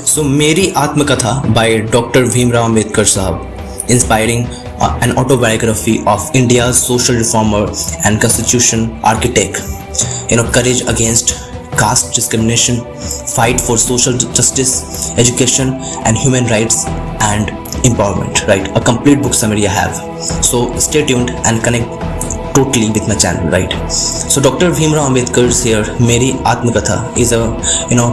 So, Meri Atmakatha by Dr. Bhimrao Ambedkar Sahab, inspiring an autobiography of India's social reformer and constitution architect. Courage against caste discrimination, fight for social justice, education and human rights, and empowerment. Right, a complete book summary I have. So stay tuned and connect totally with my channel, right? So Dr. Bhimrao Ambedkar's here Meri Atmakatha is a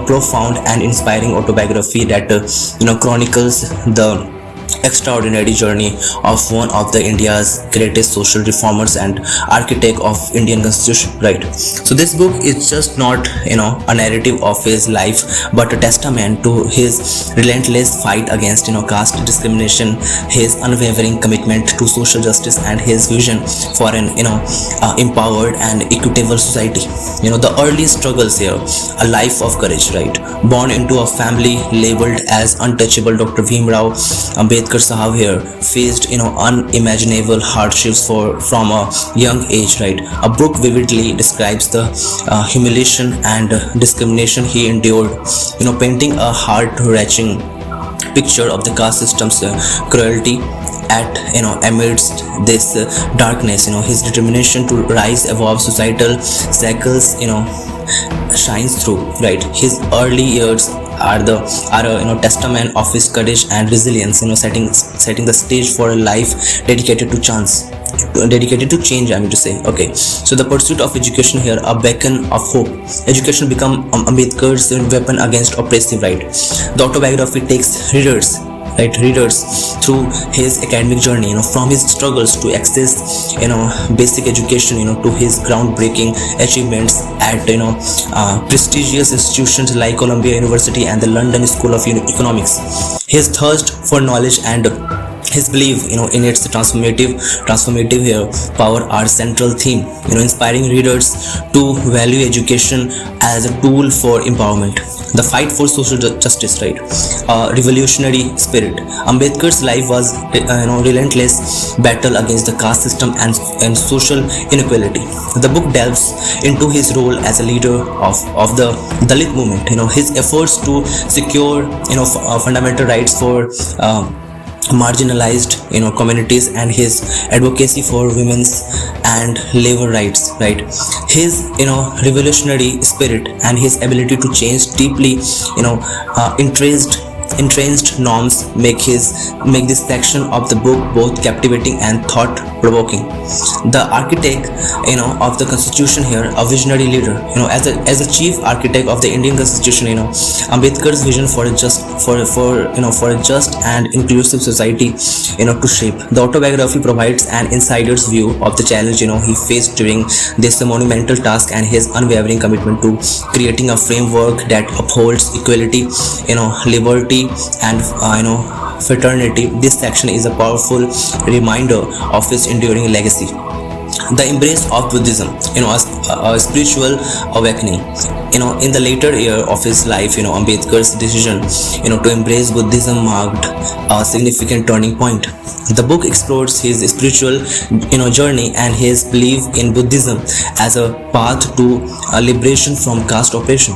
profound and inspiring autobiography that chronicles the extraordinary journey of one of the India's greatest social reformers and architect of Indian constitution, right? So this book is just not a narrative of his life, but a testament to his relentless fight against caste discrimination, his unwavering commitment to social justice, and his vision for an empowered and equitable society. The early struggles here, a life of courage, right? Born into a family labeled as untouchable, Dr. Bhimrao Ambedkar Sahab here faced unimaginable hardships from a young age, right? A book vividly describes the humiliation and discrimination he endured, painting a heart-wrenching picture of the caste system's cruelty. Amidst this darkness, his determination to rise above societal cycles shines through, right? His early years are a testament of his courage and resilience, setting the stage for a life dedicated to change, I mean to say. Okay, so the pursuit of education here, a beacon of hope. Education become Ambedkar's weapon against oppressive, right? The autobiography takes readers through his academic journey, from his struggles to access basic education, to his groundbreaking achievements at prestigious institutions like Columbia University and the London School of Economics. His thirst for knowledge and his belief in its transformative here power are central theme, inspiring readers to value education as a tool for empowerment. The fight for social justice, right? Revolutionary spirit. Ambedkar's life was relentless battle against the caste system and social inequality. The book delves into his role as a leader of the Dalit movement, his efforts to secure fundamental rights for marginalized communities, and his advocacy for women's and labor rights, right? His revolutionary spirit and his ability to change deeply entrenched norms make this section of the book both captivating and thought-provoking. The architect of the constitution here, a visionary leader, as a chief architect of the Indian constitution, Ambedkar's vision for a just and inclusive society to shape. The autobiography provides an insider's view of the challenge he faced during this monumental task, and his unwavering commitment to creating a framework that upholds equality, liberty and fraternity. This section is a powerful reminder of his enduring legacy. The embrace of Buddhism, a spiritual awakening. In the later year of his life, Ambedkar's decision, to embrace Buddhism marked a significant turning point. The book explores his spiritual, journey and his belief in Buddhism as a path to liberation from caste oppression.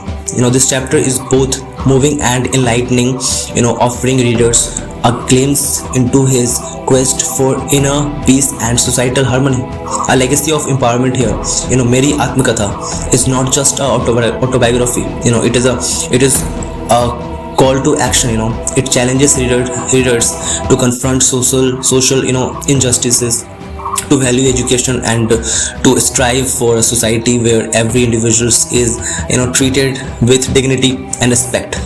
This chapter is both moving and enlightening, offering readers a glimpse into his quest for inner peace and societal harmony. A legacy of empowerment here. Meri Atmakatha is not just an autobiography. It is a call to action. It challenges readers to confront social injustices, to value education, and to strive for a society where every individual is treated with dignity and respect.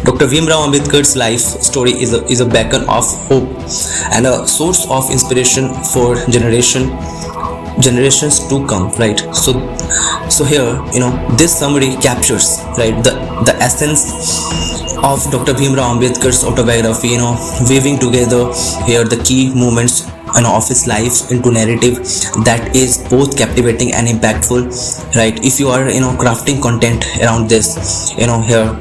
Dr. Bhimrao Ambedkar's life story is a beacon of hope and a source of inspiration for generations to come, right? So here this summary captures, right, the essence of Dr. Bhimrao Ambedkar's autobiography, weaving together here the key moments of his life into narrative that is both captivating and impactful, right? If you are crafting content around this, here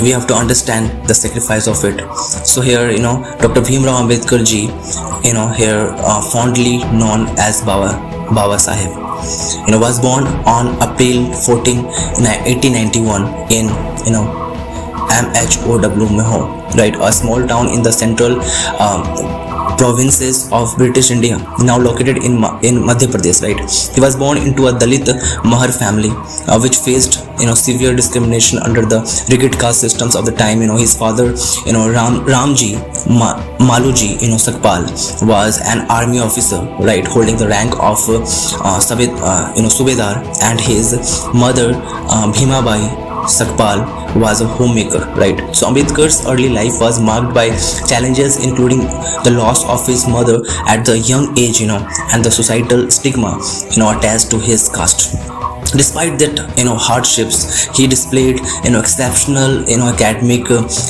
we have to understand the sacrifice of it. So here Dr. Bhimrao Ambedkar ji, here fondly known as Babasaheb, was born on April 14, 1891 in Mhow, right, a small town in the central provinces of British India, now located in Madhya Pradesh, right. He was born into a Dalit Mahar family, which faced severe discrimination under the rigid caste systems of the time. His father, Ramji Maluji Sakpal, was an army officer, right, holding the rank of Subedar, and his mother Bhimabai Sakpal was a homemaker, right. So Ambedkar's early life was marked by challenges including the loss of his mother at the young age, and the societal stigma, attached to his caste. Despite that, hardships, he displayed, exceptional, academic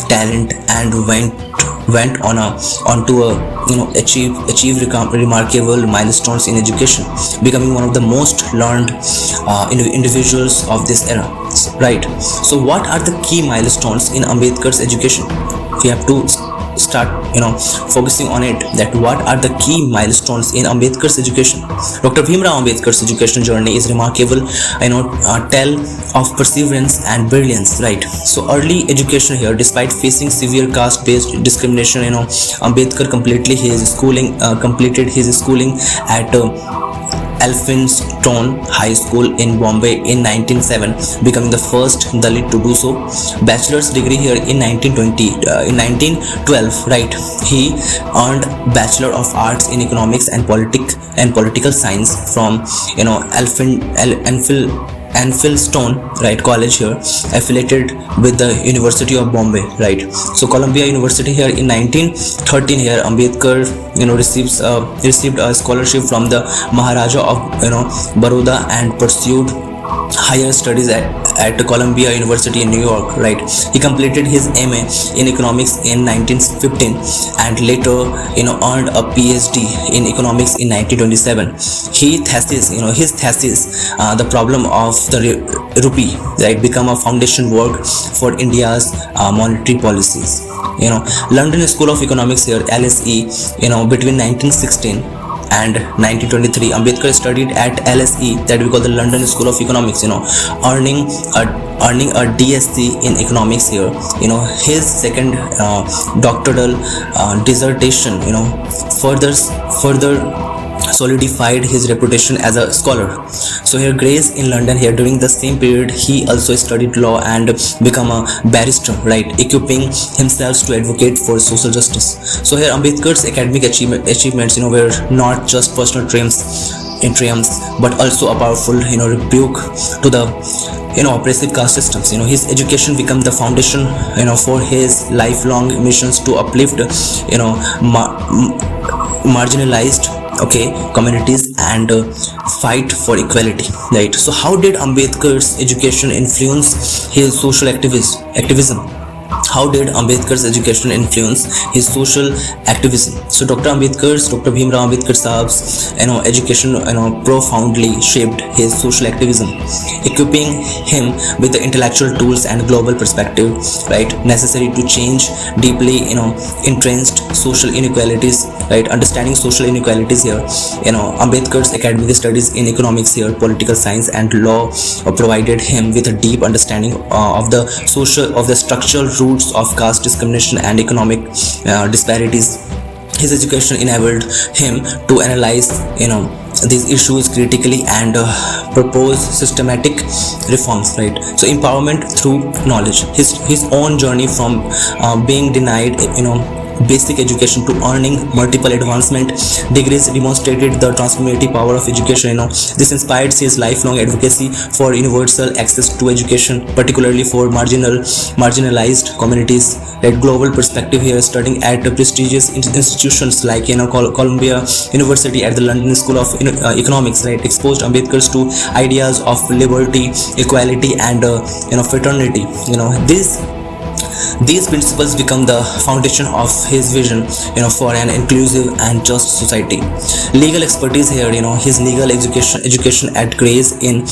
talent, and went on to achieve remarkable milestones in education, becoming one of the most learned individuals of this era, right. So what are the key milestones in Ambedkar's education? We have to start focusing on it, that what are the key milestones in Ambedkar's education. Dr. Bhimrao Ambedkar's education journey is remarkable, tale of perseverance and brilliance, right. So early education here, despite facing severe caste based discrimination, Ambedkar completed his schooling at Elphinstone High School in Bombay in 1907, becoming the first Dalit to do so. Bachelor's degree here in 1912, right. He earned Bachelor of Arts in Economics and Political Science from Elphinstone, right, college here, affiliated with the University of Bombay, right. So Columbia University here in 1913 here, Ambedkar received a scholarship from the Maharaja of Baroda and pursued higher studies at Columbia University in New York, right. He completed his MA in economics in 1915 and later earned a PhD in economics in 1927. His thesis, the problem of the rupee, right, become a foundation work for India's monetary policies. London School of Economics here, LSE, between 1916 and 1923, Ambedkar studied at LSE, that we call the London School of Economics, earning a DSc in economics here. His second doctoral dissertation, further solidified his reputation as a scholar. So here Grace in London here, during the same period he also studied law and become a barrister, right, equipping himself to advocate for social justice. So here Ambedkar's academic achievements were not just personal triumphs, but also a powerful rebuke to the oppressive caste systems. His education became the foundation for his lifelong missions to uplift marginalized communities and fight for equality, right. So how did Ambedkar's education influence his social activism? How did Ambedkar's education influence his social activism? So Dr. Bhimrao Ambedkar Sahab's education profoundly shaped his social activism, equipping him with the intellectual tools and global perspective, right, necessary to change deeply entrenched social inequalities, right. Understanding social inequalities here, Ambedkar's academic studies in economics here, political science and law provided him with a deep understanding of the structural roots of caste discrimination and economic disparities. His education enabled him to analyze these issues critically and propose systematic reforms, right. So empowerment through knowledge. His own journey from being denied basic education to earning multiple advancement degrees demonstrated the transformative power of education. This inspired his lifelong advocacy for universal access to education, particularly for marginalized communities. That global perspective here, studying at prestigious institutions like Columbia University at the London School of Economics, right, exposed Ambedkar's to ideas of liberty, equality and fraternity. These principles become the foundation of his vision, for an inclusive and just society. Legal expertise here, his legal education at Gray's in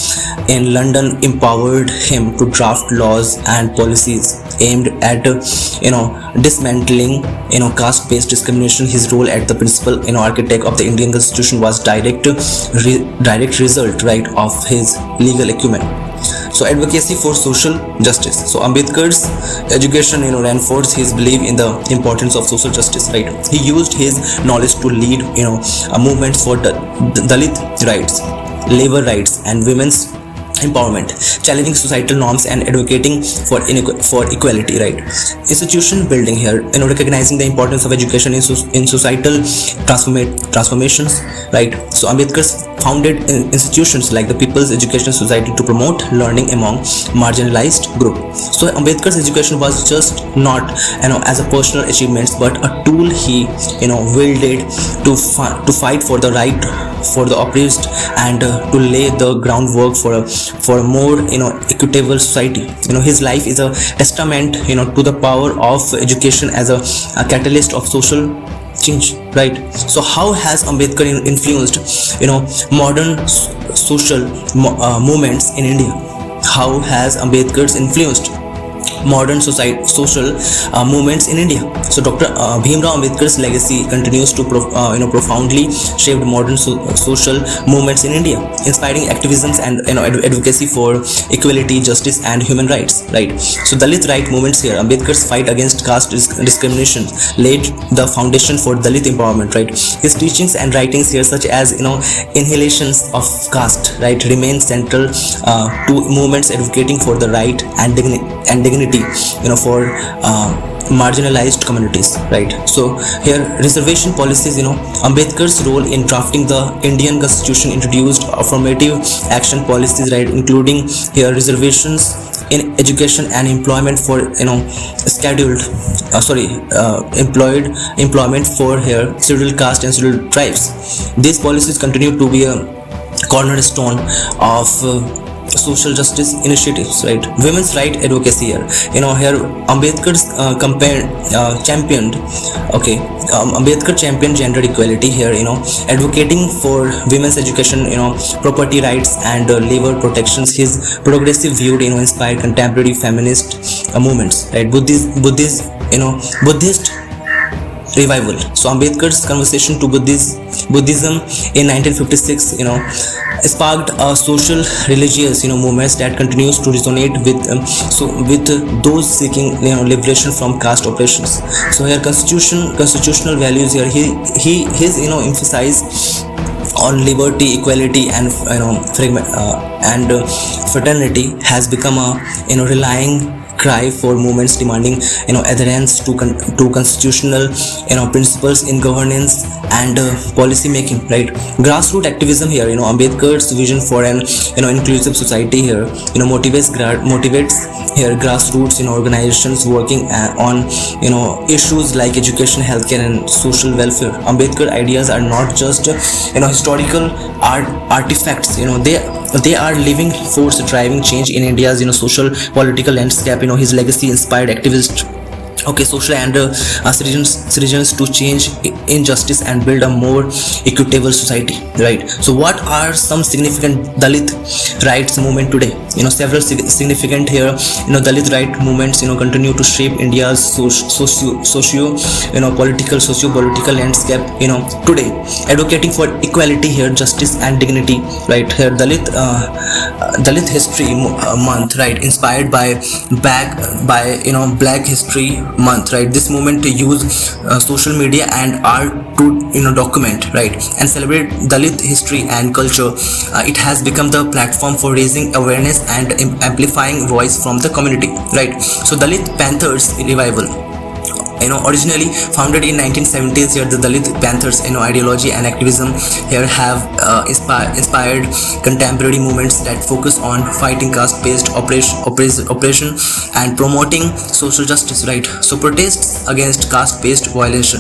London empowered him to draft laws and policies aimed at, dismantling, caste-based discrimination. His role at the principal, architect of the Indian Constitution was direct result, right, of his legal acumen. So advocacy for social justice. So Ambedkar's education reinforced his belief in the importance of social justice, right? He used his knowledge to lead movements for Dalit rights, labor rights, and women's empowerment, challenging societal norms and advocating for equality, right? Institution building here, recognizing the importance of education in societal transformations, right? So Ambedkar founded institutions like the People's Education Society to promote learning among marginalized group. So Ambedkar's education was just not as a personal achievement, but a tool he wielded to fight for the right for the oppressed, and to lay the groundwork for a more equitable society. His life is a testament to the power of education as a catalyst of social change, right? So how has Ambedkar influenced modern social movements in India? How has Ambedkar influenced modern social movements in India? So Dr. Bhimrao Ambedkar's legacy continues to profoundly shape modern social movements in India, inspiring activisms and advocacy for equality, justice, and human rights, right? So Dalit right movements here, Ambedkar's fight against caste discrimination laid the foundation for Dalit empowerment, right? His teachings and writings here, such as inhalations of caste, right, remain central to movements advocating for the right and dignity for marginalized communities, right? So here reservation policies, Ambedkar's role in drafting the Indian Constitution introduced affirmative action policies, right, including here reservations in education and employment for employment for here scheduled caste and scheduled tribes. These policies continue to be a cornerstone of social justice initiatives, right? Women's right advocacy here, here Ambedkar championed gender equality here, advocating for women's education, property rights, and labor protections. His progressive view inspired contemporary feminist movements, right? Buddhist revival. So Ambedkar's conversation to Buddhism in 1956 sparked a social religious movements that continues to resonate with those seeking liberation from caste oppressions. So here constitutional values here, his emphasize on liberty, equality, and fraternity has become a relying cry for movements demanding adherence to constitutional principles in governance and policy making, right? Grassroots activism here, Ambedkar's vision for an inclusive society here motivates here grassroots organizations working on issues like education, healthcare, and social welfare. Ambedkar ideas are not just historical artifacts, they are living force driving change in India's social political landscape. His legacy inspired activists, social and citizens to change injustice and build a more equitable society, right? So what are some significant Dalit rights movement today? Several significant here Dalit right movements continue to shape India's socio-political landscape today, advocating for equality here, justice, and dignity, right? Here Dalit History Month, right, inspired by Black History Month, right? This movement to use social media and art to document, right, and celebrate Dalit history and culture. It has become the platform for raising awareness and amplifying voice from the community, right? So Dalit Panthers revival, originally founded in 1970s here, the Dalit Panthers ideology and activism here have inspired contemporary movements that focus on fighting caste-based oppression and promoting social justice, right? So protests against caste-based violence.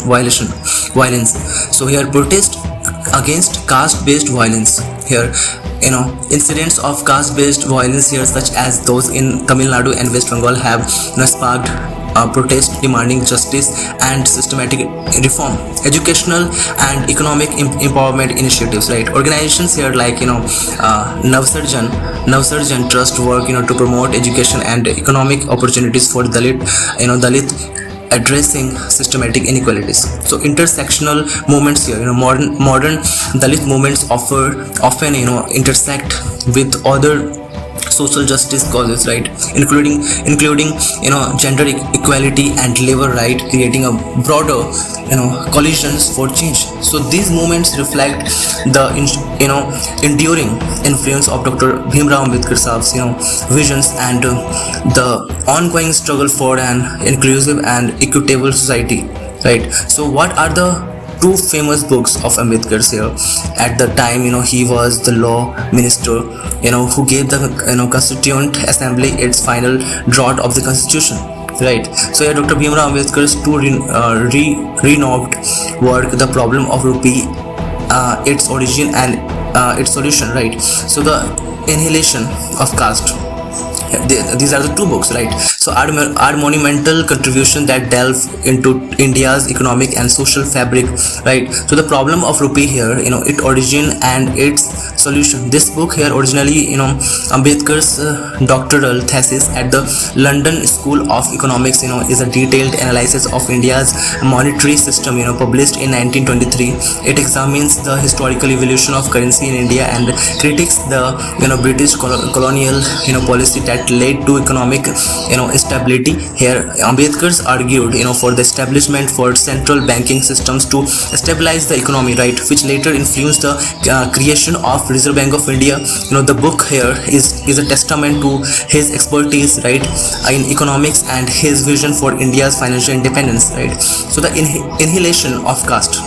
So here protest against caste-based violence here, incidents of caste-based violence here, such as those in Tamil Nadu and West Bengal, have sparked protest demanding justice and systematic reform. Educational and economic empowerment initiatives, right? Organizations here like Navsarjan Trust work to promote education and economic opportunities for Dalit addressing systematic inequalities. So intersectional movements here, modern Dalit movements often intersect with other social justice causes, right, including gender equality and labor right, creating a broader coalitions for change. So these movements reflect the enduring influence of Dr. Bhimrao Ambedkar Sahab's visions and the ongoing struggle for an inclusive and equitable society, right. So what are the two famous books of Ambedkar's here? At the time, he was the law minister, who gave the Constituent Assembly its final draft of the Constitution, right. So here Dr. Bhimrao Ambedkar's two renowned work, The Problem of Rupee, its origin and its solution, right. So the Annihilation of Caste. These are the two books, right. So are monumental contribution that delve into India's economic and social fabric, right. So The Problem of Rupee here, its origin and its solution. This book here originally, Ambedkar's doctoral thesis at the London School of Economics, is a detailed analysis of India's monetary system, published in 1923. It examines the historical evolution of currency in India and critiques the British colonial policy that led to economic stability. Here Ambedkar's argued for the establishment for central banking systems to stabilize the economy, right, which later influenced the creation of Reserve Bank of India. The book here is a testament to his expertise, right, in economics and his vision for India's financial independence, right. So The Annihilation of Caste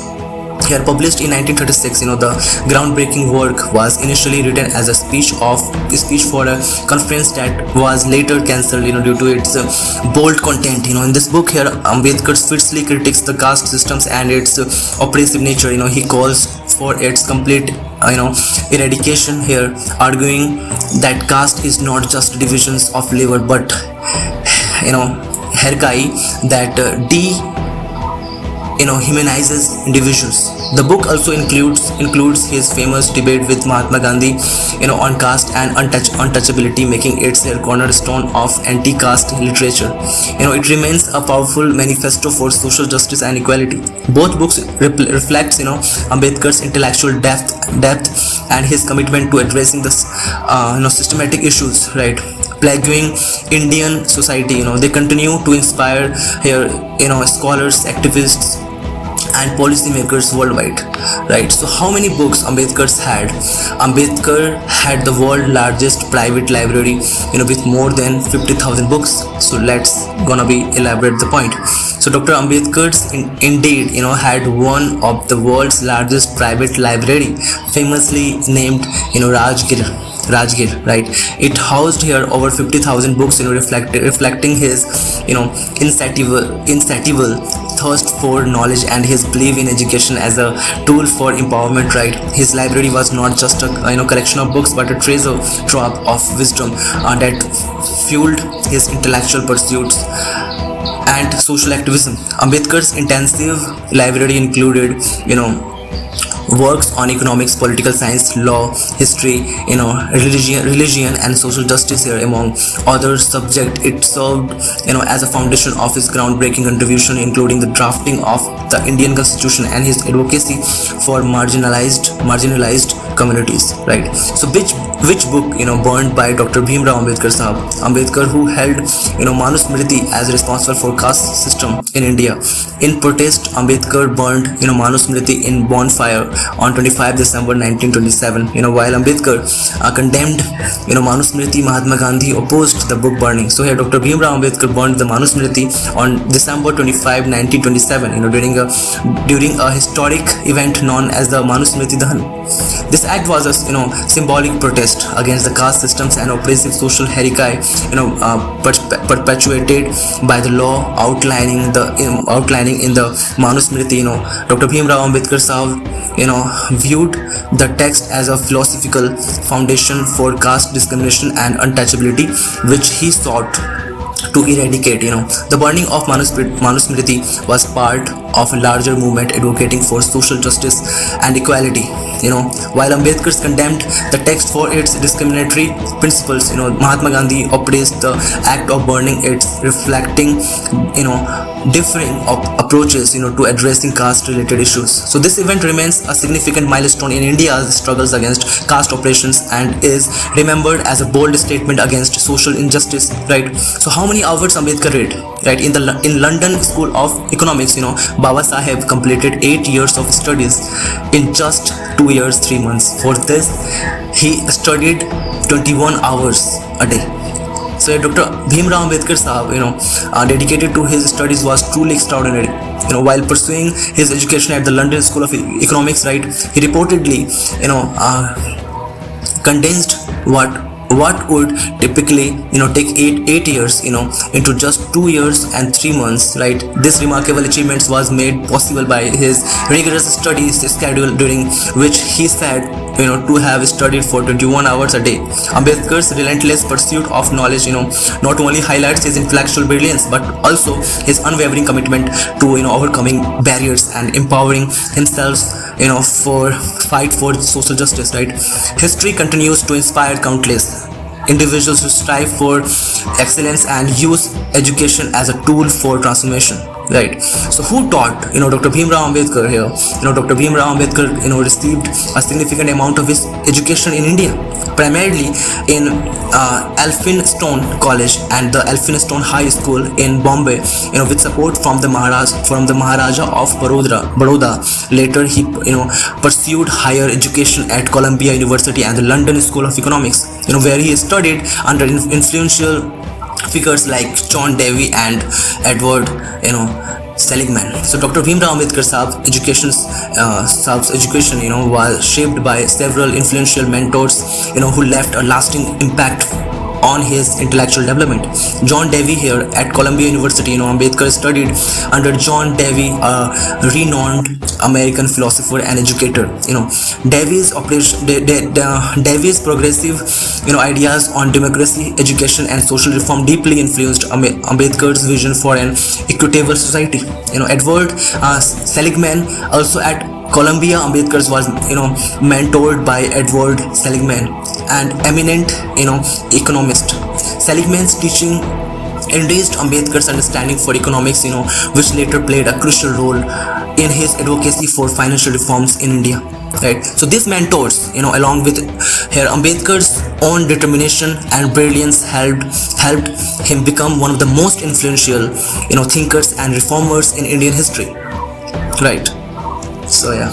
here, published in 1936, the groundbreaking work was initially written as a speech for a conference that was later cancelled, due to its bold content. In this book here, Ambedkar fiercely critiques the caste systems and its oppressive nature. He calls for its complete eradication here, arguing that caste is not just divisions of labor but hierarchy that humanizes individuals. The book also includes his famous debate with Mahatma Gandhi, on caste and untouchability, making it a cornerstone of anti-caste literature. It remains a powerful manifesto for social justice and equality. Both books reflects Ambedkar's intellectual depth and his commitment to addressing the systematic issues, right, plaguing Indian society. They continue to inspire here scholars, activists and policymakers worldwide, right. So how many books Ambedkar had? Ambedkar had the world's largest private library, with more than 50,000 books. So let's gonna be elaborate the point. So Dr. Ambedkar indeed had one of the world's largest private library, famously named Rajgir, right. It housed here over 50,000 books, reflecting his insatiable thirst for knowledge and his belief in education as a tool for empowerment, right. His library was not just a collection of books but a treasure trove of wisdom that fueled his intellectual pursuits and social activism. Ambedkar's intensive library included works on economics, political science, law, history, religion and social justice here, among other subjects. It served as a foundation of his groundbreaking contribution, including the drafting of the Indian Constitution and his advocacy for marginalized communities, right. So which book burned by Dr. Bhimrao Ambedkar Sahab? Ambedkar, who held Manusmriti as responsible for caste system in India. In protest, Ambedkar burned Manusmriti in bonfire on 25 December 1927. While Ambedkar condemned Manusmriti, Mahatma Gandhi opposed the book burning. So here Dr. Bhimrao Ambedkar burned the Manusmriti on December 25, 1927, during a historic event known as the Manusmriti Dahan. This act was a symbolic protest against the caste systems and oppressive social hierarchy perpetuated by the law outlining in the Manusmriti. Dr. Bhimrao Ambedkar Sahab viewed the text as a philosophical foundation for caste discrimination and untouchability, which he sought to eradicate. The burning of Manusmriti was part of a larger movement advocating for social justice and equality. While Ambedkar condemned the text for its discriminatory principles, Mahatma Gandhi opposed the act of burning it, reflecting differing approaches, to addressing caste related issues. So this event remains a significant milestone in India's struggles against caste oppressions and is remembered as a bold statement against social injustice, right? So how many hours Ambedkar read, right? In London School of Economics, Babasaheb completed 8 years of studies in just 2 years 3 months. For this he studied 21 hours a day. So Dr. Bhimrao Ambedkar Sahab, dedicated to his studies was truly extraordinary. While pursuing his education at the London School of Economics, right, he reportedly, condensed what would typically take 8 years into just 2 years and 3 months, right? This remarkable achievement was made possible by his rigorous studies schedule, during which he said to have studied for 21 hours a day. Ambedkar's relentless pursuit of knowledge not only highlights his intellectual brilliance but also his unwavering commitment to overcoming barriers and empowering himself for fight for social justice, right? History continues to inspire countless individuals who strive for excellence and use education as a tool for transformation, right? So who taught Dr. Bhimrao Ambedkar here? Dr. Bhimrao Ambedkar received a significant amount of his education in India, primarily in Elphinstone College and the Elphinstone High School in Bombay, with support from the Maharaja of Baroda. Later he pursued higher education at Columbia University and the London School of Economics, where he studied under influential figures like John Dewey and Edward Seligman. So Dr. Bhimrao Ambedkar Sahab's education was shaped by several influential mentors who left a lasting impact on his intellectual development. John Dewey here at Columbia University, Ambedkar studied under John Dewey, a renowned American philosopher and educator. Dewey's progressive ideas on democracy, education and social reform deeply influenced Ambedkar's vision for an equitable society. Edward Seligman, also at Columbia, Ambedkar was mentored by Edward Seligman, an eminent economist. Seligman's teaching enriched Ambedkar's understanding for economics, which later played a crucial role in his advocacy for financial reforms in India, right? So these mentors, along with here Ambedkar's own determination and brilliance, helped him become one of the most influential thinkers and reformers in Indian history, right? So yeah.